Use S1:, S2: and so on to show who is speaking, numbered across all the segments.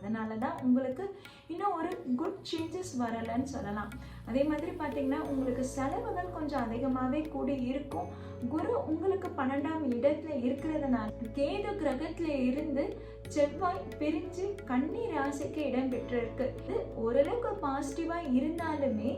S1: அதனால தான் உங்களுக்கு இன்னும் ஒரு குட் சேஞ்சஸ் வரலைன்னு சொல்லலாம். அதே மாதிரி பார்த்தீங்கன்னா உங்களுக்கு செலவுகள் கொஞ்சம் அதிகமாகவே கூடி இருக்கும். குரு உங்களுக்கு 12ஆம் இடத்துல இருக்கிறதுனால கேது கிரகத்துல இருந்து செவ்வாய் பிரிஞ்சு கன்னி ராசிக்கு இடம் பெற்றிருக்கு. இது ஓரளவுக்கு பாசிட்டிவா இருந்தாலுமே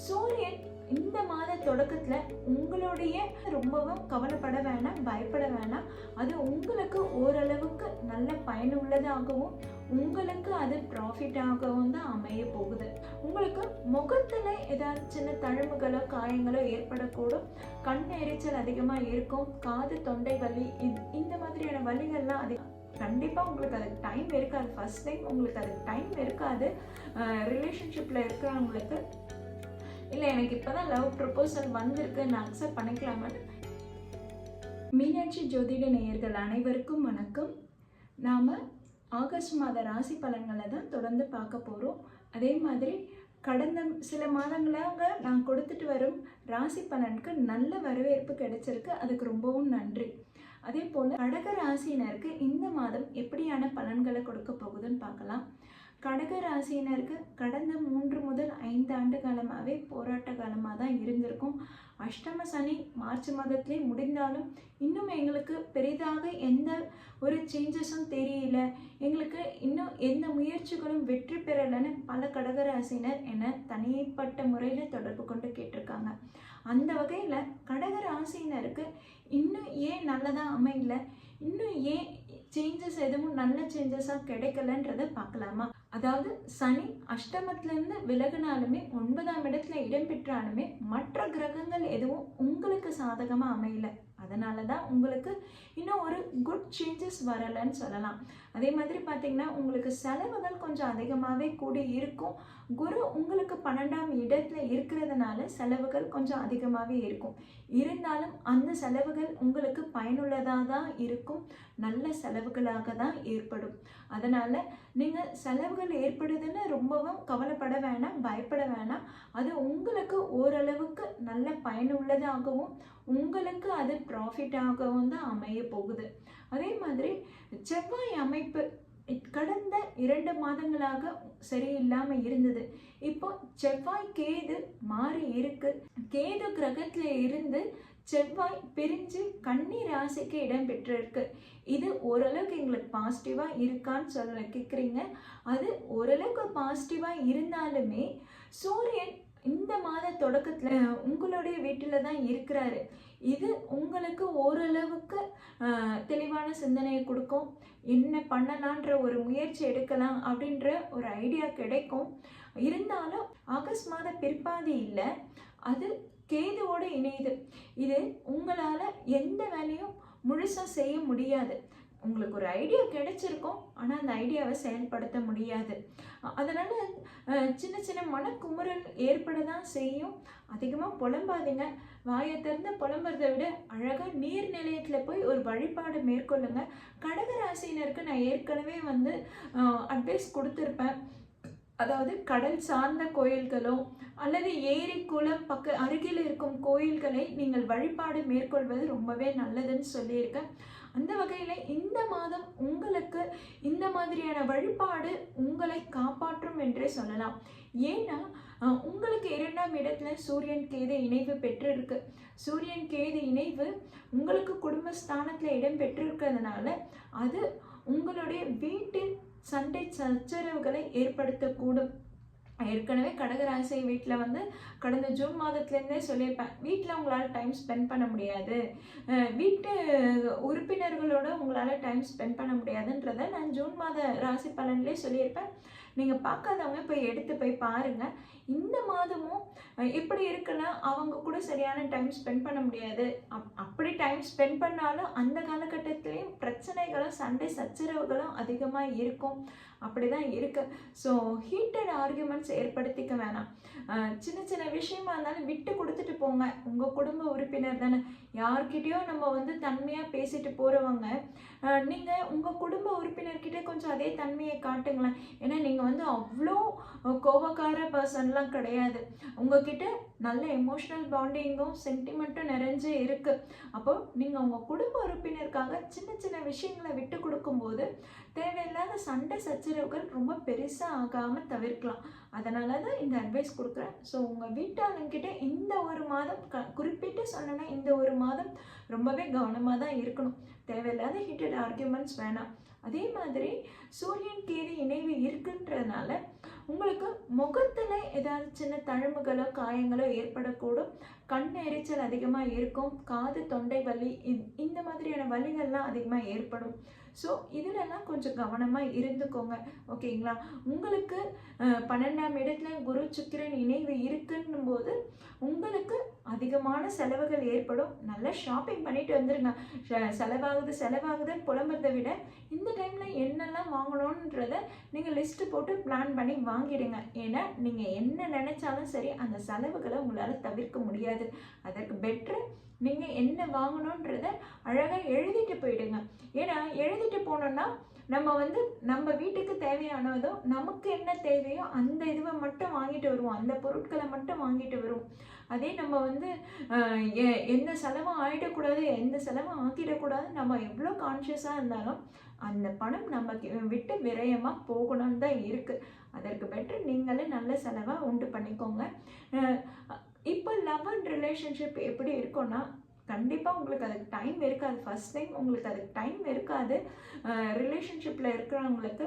S1: சூரியன் இந்த மாத தொடக்கத்துல உங்களுடைய ரொம்பவும் கவலைப்பட வேணாம், பயப்பட வேணாம். அது உங்களுக்கு ஓரளவுக்கு நல்ல பயனுள்ளதாகவும் உங்களுக்கு அது ப்ராஃபிட்டாகவும் தான் அமைய போகுது. உங்களுக்கு முகத்துல ஏதாவது சின்ன தழும்புகளோ காயங்களோ ஏற்படக்கூடும். கண் எரிச்சல் அதிகமா இருக்கும். காது தொண்டை வலி இந்த மாதிரியான வலிகள்லாம் அதிகம். கண்டிப்பாக உங்களுக்கு அதுக்கு டைம் இருக்காது. ஃபர்ஸ்ட் டைம் உங்களுக்கு அதுக்கு டைம் இருக்காது. ரிலேஷன்ஷிப்பில் இருக்கிறவங்களுக்கு இல்லை எனக்கு இப்போ தான் லவ் ப்ரப்போசல் வந்திருக்கு, நான் அக்செப்ட் பண்ணிக்கலாமான்னு. மீனாட்சி ஜோதிட நேயர்கள் அனைவருக்கும் வணக்கம். நாம் ஆகஸ்ட் மாத ராசி பலன்களை தான் தொடர்ந்து பார்க்க போகிறோம். அதே மாதிரி கடந்த சில மாதங்களாக நான் கொடுத்துட்டு வரும் ராசி பலனுக்கு நல்ல வரவேற்பு கிடைச்சிருக்கு. அதுக்கு ரொம்பவும் நன்றி. அதே போல் கடக ராசியினருக்கு இந்த மாதம் எப்படியான பலன்களை கொடுக்க போகுதுன்னு பார்க்கலாம். கடக ராசியினருக்கு கடந்த 3 முதல் 5 ஆண்டு காலமாகவே போராட்ட காலமாக தான் இருந்திருக்கும். அஷ்டம சனி மார்ச் மாதத்திலே முடிந்தாலும் இன்னும் எங்களுக்கு பெரிதாக எந்த ஒரு சேஞ்சஸும் தெரியல, எங்களுக்கு இன்னும் எந்த முயற்சிகளும் வெற்றி பெறலைன்னு பல கடகராசினர் என்னை தனிப்பட்ட முறையில் தொடர்பு கொண்டு கேட்டிருக்காங்க. அந்த வகையில் கடக ராசினருக்கு இன்னும் ஏன் நல்லதாக அமையல, இன்னும் ஏன் சேஞ்சஸ் எதுவும் நல்ல சேஞ்சஸாக கிடைக்கலன்றதை பார்க்கலாமா? அதாவது சனி அஷ்டமத்திலேருந்து விலகினாலுமே 9ஆம் இடத்துல இடம் பெற்றாலுமே மற்ற கிரகங்கள் எதுவும் உங்களுக்கு சாதகமாக அமையல. அதனால தான் உங்களுக்கு இன்னும் ஒரு குட் சேஞ்சஸ் வரலைன்னு சொல்லலாம். அதே மாதிரி பார்த்தீங்கன்னா உங்களுக்கு செலவுகள் கொஞ்சம் அதிகமாகவே கூடி இருக்கும். குரு உங்களுக்கு 12ஆம் இடத்துல இருக்கிறதுனால செலவுகள் கொஞ்சம் அதிகமாகவே இருக்கும். இருந்தாலும் அந்த செலவுகள் உங்களுக்கு பயனுள்ளதாக தான் இருக்கும், நல்ல செலவுகளாக தான் ஏற்படும். அதனால் நீங்கள் செலவுகள் ஏற்படுதுன்னு ரொம்பவும் கவலைப்பட வேணாம், பயப்பட வேணாம். அது உங்களுக்கு ஓரளவுக்கு நல்ல பயனுள்ளதாகவும் உங்களுக்கு அது ப்ராஃபிட்டாகவும் தான் அமைய போகுது. அதே மாதிரி செவ்வாய் அமைப்பு கடந்த 2 மாதங்களாக சரியில்லாமல் இருந்தது. இப்போ செவ்வாய் கேது மாறி இருக்கு. கேது கிரகத்துல இருந்து செவ்வாய் பிரிஞ்சு கன்னி ராசிக்கு இடம் பெற்றிருக்கு. இது ஓரளவுக்கு எங்களுக்கு பாசிட்டிவாக இருக்கான்னு சொல்ல கேட்குறீங்க. அது ஓரளவுக்கு பாசிட்டிவாக இருந்தாலுமே சூரியன் இந்த மாத தொடக்கத்தில் உங்களுடைய வீட்டில் தான் இருக்கிறாரு. இது உங்களுக்கு ஓரளவுக்கு தெளிவான சிந்தனையை கொடுக்கும். என்ன பண்ணலான்ற ஒரு முயற்சி எடுக்கலாம் அப்படின்ற ஒரு ஐடியா கிடைக்கும். இருந்தாலும் ஆகஸ்ட் மாத பிற்பாதி இல்லை, அது கேதுவோடு இணையுது. இது உங்களால் எந்த வேலையும் முழுசாக செய்ய முடியாது. உங்களுக்கு ஒரு ஐடியா கிடைச்சிருக்கும், ஆனால் அந்த ஐடியாவை செயல்படுத்த முடியாது. அதனால் சின்ன சின்ன மனக்குமுறல் ஏற்பட தான் செய்யும். அதிகமாக புலம்பாதீங்க. வாயை திறந்து புலம்புறதை விட அழகாக நீர் நிலையத்தில் போய் ஒரு வழிபாடு மேற்கொள்ளுங்க. கடகராசினருக்கு நான் ஏற்கனவே அட்வைஸ் கொடுத்துருப்பேன். அதாவது கடல் சார்ந்த கோயில்களோ அல்லது ஏரி குளம் அருகில் இருக்கும் கோயில்களை நீங்கள் வழிபாடு மேற்கொள்வது ரொம்பவே நல்லதுன்னு சொல்லியிருக்கேன். அந்த வகையில் இந்த மாதம் உங்களுக்கு இந்த மாதிரியான வழிபாடு உங்களை காப்பாற்றும் என்றே சொல்லலாம். ஏன்னா உங்களுக்கு 2ஆம் இடத்துல சூரியன் கேது இணைவு பெற்றிருக்கு. சூரியன் கேது இணைவு உங்களுக்கு குடும்பஸ்தானத்தில் இடம் பெற்றிருக்கிறதுனால அது உங்களுடைய வீட்டில் சண்டை சச்சரவுகளை ஏற்படுத்தக்கூடும். ஏற்கனவே கடகராசி வீட்டில் கடந்த ஜூன் மாதத்துலேருந்தே சொல்லியிருப்பேன், வீட்டில் உங்களால் டைம் ஸ்பெண்ட் பண்ண முடியாது, வீட்டு உறுப்பினர்களோட உங்களால் டைம் ஸ்பெண்ட் பண்ண முடியாதுன்றதை நான் ஜூன் மாத ராசி பலன்லேயே சொல்லியிருப்பேன். நீங்கள் பார்க்காதவங்க போய் பாருங்கள். இந்த மாதமும் எப்படி இருக்குன்னா அவங்க கூட சரியான டைம் ஸ்பெண்ட் பண்ண முடியாது. அப்படி டைம் ஸ்பெண்ட் பண்ணாலும் அந்த காலகட்டத்திலையும் பிரச்சனைகளும் சண்டை சச்சரவுகளும் அதிகமாக இருக்கும். அப்படி தான் இருக்கு. ஸோ ஹீட்டட் ஆர்கியூமெண்ட்ஸ் ஏற்படுத்திக்க வேணாம். சின்ன சின்ன விஷயமா இருந்தாலும் விட்டு கொடுத்துட்டு போங்க. உங்கள் குடும்ப உறுப்பினர் தானே. யார்கிட்டயோ நம்ம தன்மையாக பேசிட்டு போகிறவங்க நீங்கள் உங்கள் குடும்ப உறுப்பினர்கிட்ட கொஞ்சம் அதே தன்மையை காட்டுங்களேன். ஏன்னா நீங்கள் அவ்வளோ கோபக்கார பர்சன்லாம் கிடையாது. உங்ககிட்ட நல்ல எமோஷ்னல் பாண்டிங்கும் சென்டிமெண்ட்டும் நிறைஞ்சு இருக்குது. அப்போ நீங்கள் உங்கள் குடும்ப உறுப்பினருக்காக சின்ன சின்ன விஷயங்களை விட்டு கொடுக்கும்போது தேவையில்லாத சண்டை சச்சரவுகள் ரொம்ப பெருசாக ஆகாமல் தவிர்க்கலாம். அதனால தான் இந்த அட்வைஸ் கொடுக்குறேன். ஸோ உங்கள் வீட்டாளங்கிட்ட இந்த ஒரு மாதம் குறிப்பிட்டு சொன்னேன்னா இந்த ஒரு மாதம் ரொம்பவே கவனமாக தான் இருக்கணும். தேவையில்லாத ஹீட்டட் ஆர்கியூமெண்ட்ஸ் வேணாம். அதே மாதிரி சூரியன் கேது இணைவு இருக்குன்றதுனால உங்களுக்கு முகத்தில் ஏதாவது சின்ன தழும்புகளோ காயங்களோ ஏற்படக்கூடும். கண் எரிச்சல் அதிகமாக இருக்கும். காது தொண்டை வலி இந்த மாதிரியான வலிகள்லாம் அதிகமாக ஏற்படும். ஸோ இதிலெல்லாம் கொஞ்சம் கவனமாக இருந்துக்கோங்க. ஓகேங்களா? உங்களுக்கு 12ஆம் இடத்துல குரு சுக்கிரன் இணைவு இருக்குன்னும் போது உங்களுக்கு அதிகமான செலவுகள் ஏற்படும். நல்லா ஷாப்பிங் பண்ணிட்டு வந்துடுங்க. செலவாகுதுன்னு புலம்புறதை விட இந்த டைமில் என்னெல்லாம் வாங்கணுன்றதை நீங்கள் லிஸ்ட்டு போட்டு பிளான் பண்ணி வாங்கிடுங்க. ஏன்னா நீங்கள் என்ன நினச்சாலும் சரி அந்த செலவுகளை உங்களால் தவிர்க்க முடியாது. அதற்கு பெட்ரு நீங்கள் என்ன வாங்கணுன்றத அழகாக எழுதிட்டு போயிடுங்க. ஏன்னா எழுதிட்டு போனோன்னா நம்ம வீட்டுக்கு தேவையானதோ நமக்கு என்ன தேவையோ அந்த இதுவை மட்டும் வாங்கிட்டு வருவோம். அந்த பொருட்களை மட்டும் வாங்கிட்டு வருவோம். அதே நம்ம எந்த செலவும் ஆகிடக்கூடாது, எந்த செலவும் ஆக்கிடக்கூடாது, நம்ம எவ்வளோ கான்ஷியஸாக இருந்தாலும் அந்த பணம் நமக்கு விட்டு விரயமாக போகணும்னு தான் இருக்குது. அதற்கு பெற்று நீங்களே நல்ல செலவாக உண்டு பண்ணிக்கோங்க. இப்போ லவ் அண்ட் ரிலேஷன்ஷிப் எப்படி இருக்கும்னா கண்டிப்பாக உங்களுக்கு அதுக்கு டைம் இருக்காது. ஃபர்ஸ்ட் டைம் உங்களுக்கு அதுக்கு டைம் இருக்காது. ரிலேஷன்ஷிப்பில் இருக்கிறவங்களுக்கு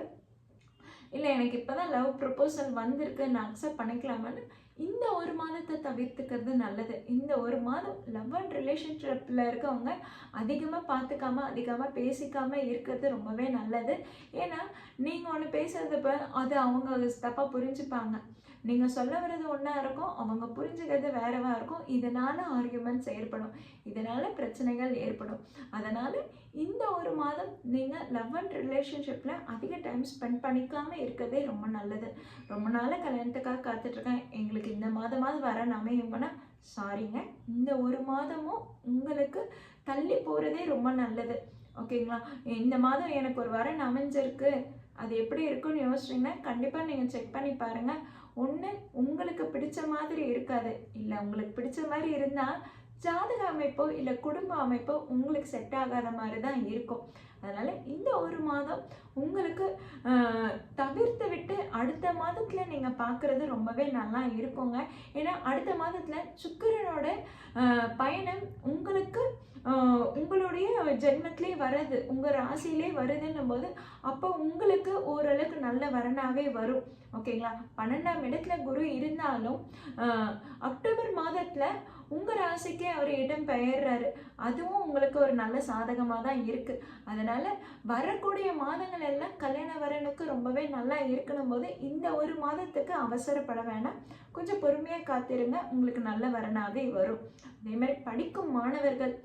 S1: இல்லை எனக்கு இப்போ தான் லவ் ப்ரப்போசல் வந்திருக்கு நான் அக்செப்ட் பண்ணிக்கலாமான்னு இந்த ஒரு மாதத்தை தவிர்த்துக்கிறது நல்லது. இந்த ஒரு மாதம் லவ் அண்ட் ரிலேஷன்ஷிப்பில் இருக்கவங்க அதிகமாக பார்த்துக்காம அதிகமாக பேசிக்காமல் இருக்கிறது ரொம்பவே நல்லது. ஏன்னா நீங்கள் ஒன்று பேசுறது அது அவங்க தப்பாக புரிஞ்சுப்பாங்க. நீங்கள் சொல்ல வர்றது ஒன்றா இருக்கும், அவங்க புரிஞ்சுக்கிறது வேறவா இருக்கும். இதனால் ஆர்கியூமெண்ட்ஸ் ஏற்படும், இதனால் பிரச்சனைகள் ஏற்படும். அதனால் இந்த ஒரு மாதம் நீங்கள் லவ் அண்ட் ரிலேஷன்ஷிப்பில் அதிக டைம் ஸ்பெண்ட் பண்ணிக்காமல் இருக்கிறதே ரொம்ப நல்லது. ரொம்ப நாளாக கல்யாணத்துக்காக காத்துட்ருக்கேன், எங்களுக்கு இந்த மாதமாவது வரேன் அமையுங்கன்னா சாரிங்க, இந்த ஒரு மாதமும் உங்களுக்கு தள்ளி போகிறதே ரொம்ப நல்லது. ஓகேங்களா? இந்த மாதம் எனக்கு ஒரு வரன் அமைஞ்சிருக்கு, அது எப்படி இருக்குன்னு யோசிச்சிங்கன்னா கண்டிப்பாக நீங்கள் செக் பண்ணி பாருங்கள். ஒன்று உங்களுக்கு பிடிச்ச மாதிரி இருக்காது, இல்லை உங்களுக்கு பிடிச்ச மாதிரி இருந்தால் ஜாதக அமைப்போ இல்லை குடும்ப அமைப்போ உங்களுக்கு செட் ஆகாத மாதிரி தான் இருக்கும். அதனால் இந்த ஒரு மாதம் உங்களுக்கு தவிர்த்து விட்டு அடுத்த மாதத்தில் நீங்கள் பார்க்குறது ரொம்பவே நல்லா இருக்குங்க. ஏன்னா அடுத்த மாதத்தில் சுக்கிரனோட பயணம் உங்களுக்கு உங்களுடைய ஜென்மத்திலே வருது, உங்கள் ராசியிலே வருதுன்னும் போது அப்போ உங்களுக்கு ஓரளவுக்கு நல்ல வரனாகவே வரும். ஓகேங்களா? 12ஆம் இடத்துல குரு இருந்தாலும் அக்டோபர் மாதத்தில் உங்கள் ராசிக்கே அவர் இடம் பெயர்றாரு. அதுவும் உங்களுக்கு ஒரு நல்ல சாதகமாக தான் இருக்குது. அதனால் வரக்கூடிய மாதங்கள் எல்லாம் கல்யாண வரனுக்கு ரொம்பவே நல்லா இருக்கணும் போது இந்த ஒரு மாதத்துக்கு அவசரப்பட வேணாம், கொஞ்சம் பொறுமையாக காத்திருங்க, உங்களுக்கு நல்ல வரனாகவே வரும். அதே மாதிரி படிக்கும் மாணவர்கள்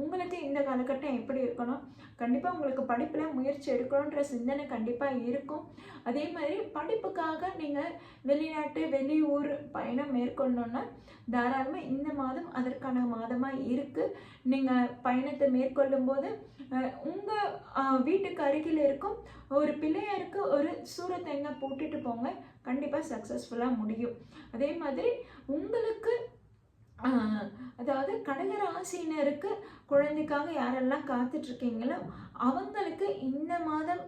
S1: உங்களுக்கு இந்த காலகட்டம் எப்படி இருக்கணும், கண்டிப்பாக உங்களுக்கு படிப்பில் முயற்சி எடுக்கணுன்ற சிந்தனை கண்டிப்பாக இருக்கும். அதே மாதிரி படிப்புக்காக நீங்கள் வெளிநாட்டு வெளியூர் பயணம் மேற்கொள்ளணுன்னா தாராளமாக இந்த மாதம் அதற்கான மாதமாக இருக்குது. நீங்கள் பயணத்தை மேற்கொள்ளும் போது உங்கள் வீட்டுக்கு அருகில் இருக்கும் ஒரு பிள்ளையாருக்கு ஒரு சூரத்தெங்க போட்டுட்டு போங்க, கண்டிப்பாக சக்ஸஸ்ஃபுல்லாக முடியும். அதே மாதிரி உங்களுக்கு அதாவது கடகராசினருக்கு குழந்தைக்காக யாரெல்லாம் காத்துட்ருக்கீங்களோ அவங்களுக்கு இந்த மாதம்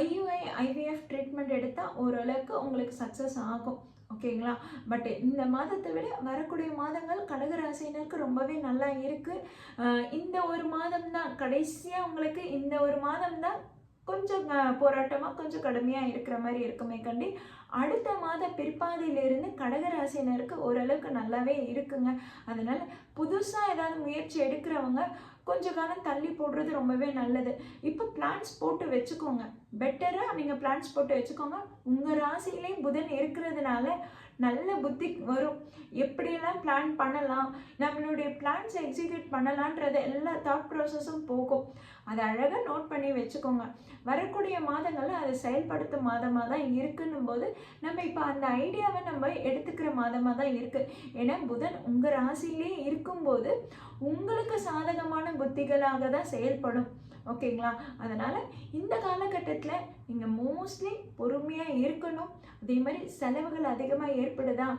S1: IUI IVF ட்ரீட்மெண்ட் எடுத்தால் ஓரளவுக்கு உங்களுக்கு சக்ஸஸ் ஆகும். ஓகேங்களா? பட் இந்த மாதத்தை விட வரக்கூடிய மாதங்கள் கடகராசினருக்கு ரொம்பவே நல்லா இருக்குது. இந்த ஒரு மாதம் தான் கடைசியாக உங்களுக்கு இந்த ஒரு மாதம் தான் கொஞ்சம் போராட்டமாக கொஞ்சம் கடுமையாக இருக்கிற மாதிரி இருக்குமே கண்டி அடுத்த மாத பிற்பாதியிலிருந்து கடகராசினருக்கு ஓரளவுக்கு நல்லாவே இருக்குங்க. அதனால் புதுசாக ஏதாவது முயற்சி எடுக்கிறவங்க கொஞ்ச காலம் தள்ளி போடுறது ரொம்பவே நல்லது. இப்போ பிளான்ஸ் போட்டு வச்சுக்கோங்க, பெட்டராக நீங்கள் பிளான்ஸ் போட்டு வச்சுக்கோங்க. உங்கள் ராசியிலே புதன் இருக்கிறதுனால நல்ல புத்தி வரும், எப்படியெல்லாம் பிளான் பண்ணலாம், நம்மளுடைய பிளான்ஸை எக்ஸிக்யூட் பண்ணலான்றது எல்லா தாட் ப்ராசஸும் போகும். அதை அழகாக நோட் பண்ணி வச்சுக்கோங்க. வரக்கூடிய மாதங்களில் அதை செயல்படுத்தும் மாதமாக தான் இருக்குன்னும் போது நம்ம இப்போ அந்த ஐடியாவை நம்ம எடுத்துக்கிற மாதமாக தான் இருக்குது. ஏன்னா புதன் உங்கள் ராசியிலே இருக்கும்போது உங்களுக்கு சாதகமான புத்திகளாக தான் செயல்படும். ஓகேங்களா? அதனால் இந்த காலகட்டத்தில் நீங்கள் மோஸ்ட்லி பொறுமையாக இருக்கணும். அதே மாதிரி செலவுகள் அதிகமாக ஏற்படுதா,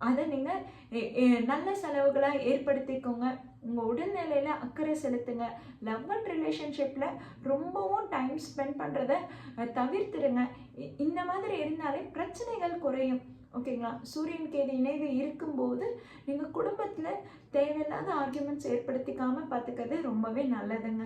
S1: அதை நீங்கள் நல்ல செலவுகளாக ஏற்படுத்திக்கோங்க. உங்கள் உடல்நிலையில் அக்கறை செலுத்துங்க. லவ் அண்ட் ரிலேஷன்ஷிப்பில் ரொம்பவும் டைம் ஸ்பெண்ட் பண்ணுறத தவிர்த்துடுங்க. இந்த மாதிரி இருந்தாலே பிரச்சனைகள் குறையும். ஓகேங்களா? சூரியன் கேது இணைவு இருக்கும்போது நீங்கள் குடும்பத்தில் தேவையில்லாத ஆர்கியூமெண்ட்ஸ் ஏற்படுத்திக்காமல் பார்த்துக்கிறது ரொம்பவே நல்லதுங்க.